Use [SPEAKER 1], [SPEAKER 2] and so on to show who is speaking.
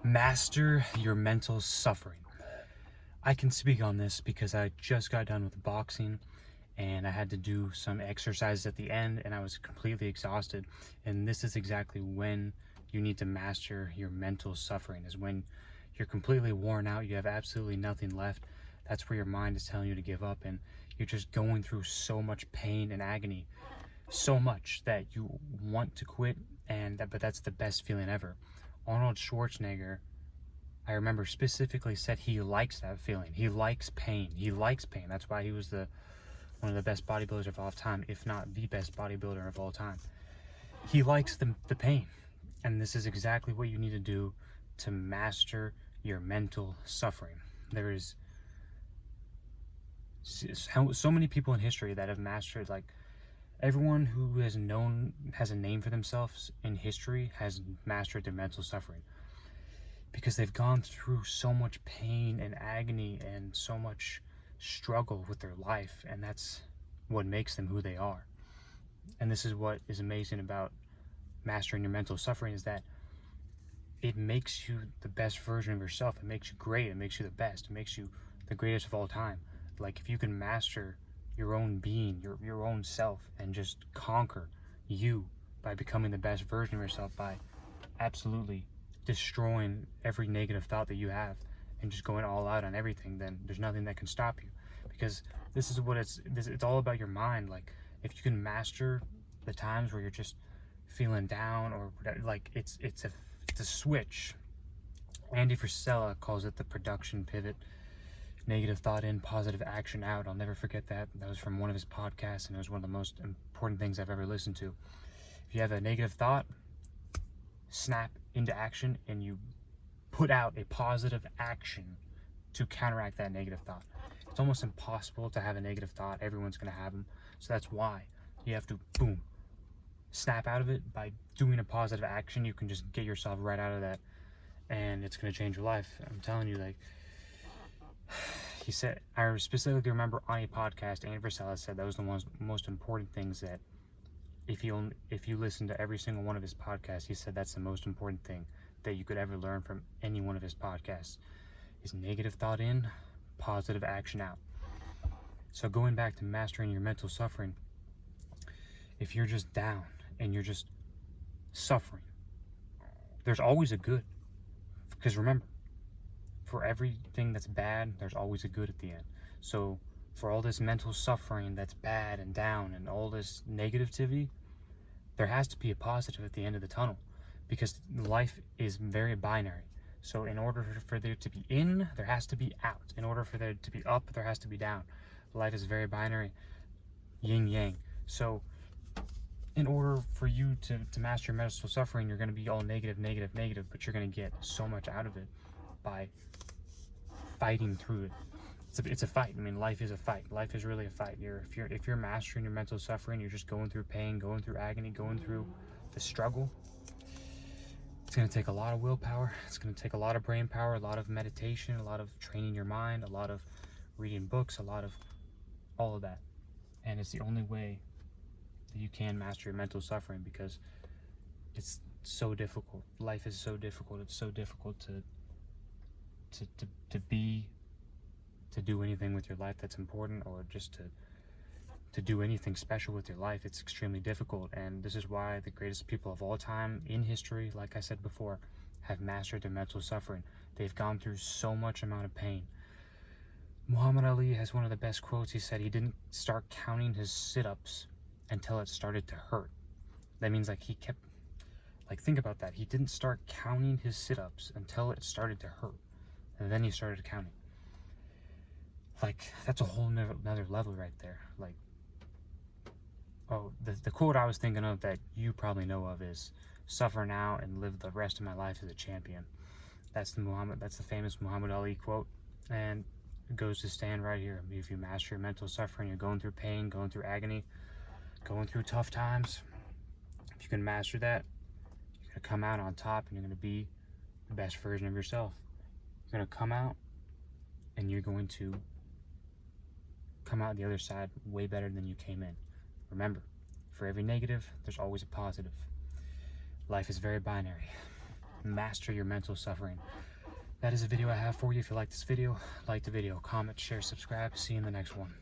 [SPEAKER 1] Master your mental suffering. I can speak on this because I just got done with boxing and I had to do some exercises at the end and I was completely exhausted. And this is exactly when you need to master your mental suffering, is when you're completely worn out, you have absolutely nothing left. That's where your mind is telling you to give up, and you're just going through so much pain and agony, so much that you want to quit, but that's the best feeling ever. Arnold Schwarzenegger, I remember, specifically said he likes that feeling. He likes pain. He likes pain. That's why he was one of the best bodybuilders of all time, if not the best bodybuilder of all time. He likes the pain. And this is exactly what you need to do to master your mental suffering. There is so many people in history that have mastered, like, everyone who has a name for themselves in history has mastered their mental suffering, because they've gone through so much pain and agony and so much struggle with their life, and that's what makes them who they are. And this is what is amazing about mastering your mental suffering, is that it makes you the best version of yourself. It makes you great. It makes you the best. It makes you the greatest of all time. Like, if you can master your own being, your own self, and just conquer you by becoming the best version of yourself, by absolutely destroying every negative thought that you have and just going all out on everything, then there's nothing that can stop you. Because this is what it's all about, your mind. Like, if you can master the times where you're just feeling down, or like, it's a switch. Andy Frisella calls it the production pivot. Negative thought in, positive action out. I'll never forget that. That was from one of his podcasts, and it was one of the most important things I've ever listened to. If you have a negative thought, snap into action, and you put out a positive action to counteract that negative thought. It's almost impossible to have a negative thought. Everyone's going to have them. So that's why you have to, boom, snap out of it. By doing a positive action, you can just get yourself right out of that, and it's going to change your life. I'm telling you, like, he said, I specifically remember on a podcast, Andy Frisella said that was the most important things, that if you listen to every single one of his podcasts, he said that's the most important thing that you could ever learn from any one of his podcasts, is negative thought in, positive action out. So going back to mastering your mental suffering, if you're just down and you're just suffering, there's always a good. Because remember, for everything that's bad, there's always a good at the end. So for all this mental suffering that's bad and down and all this negativity, there has to be a positive at the end of the tunnel, because life is very binary. So in order for there to be in, there has to be out. In order for there to be up, there has to be down. Life is very binary, yin yang. So in order for you to master your mental suffering, you're going to be all negative, but you're going to get so much out of it by fighting through it. It's a fight. I mean, life is a fight. Life is really a fight. If you're mastering your mental suffering, you're just going through pain, going through agony, going through the struggle. It's going to take a lot of willpower. It's going to take a lot of brain power, a lot of meditation, a lot of training your mind, a lot of reading books, a lot of all of that. And it's the only way that you can master your mental suffering, because it's so difficult. Life is so difficult. It's so difficult to do anything with your life that's important, or just to do anything special with your life. It's extremely difficult, and this is why the greatest people of all time in history, like I said before, have mastered their mental suffering. They've gone through so much amount of pain. Muhammad Ali has one of the best quotes. He said he didn't start counting his sit-ups until it started to hurt. That means, like, he kept, like, think about that. He didn't start counting his sit-ups until it started to hurt, and then he started counting. Like, that's a whole another level right there. Like, oh, the quote I was thinking of that you probably know of is, "Suffer now and live the rest of my life as a champion." That's the famous Muhammad Ali quote, and it goes to stand right here. If you master your mental suffering, you're going through pain, going through agony, going through tough times. If you can master that, you're gonna come out on top, and you're gonna be the best version of yourself. You're gonna come out, and you're going to come out the other side way better than you came in. Remember, for every negative, there's always a positive. Life is very binary. master your mental suffering. That is a video I have for you. If you like this video, like the video, comment, share, subscribe. See you in the next one.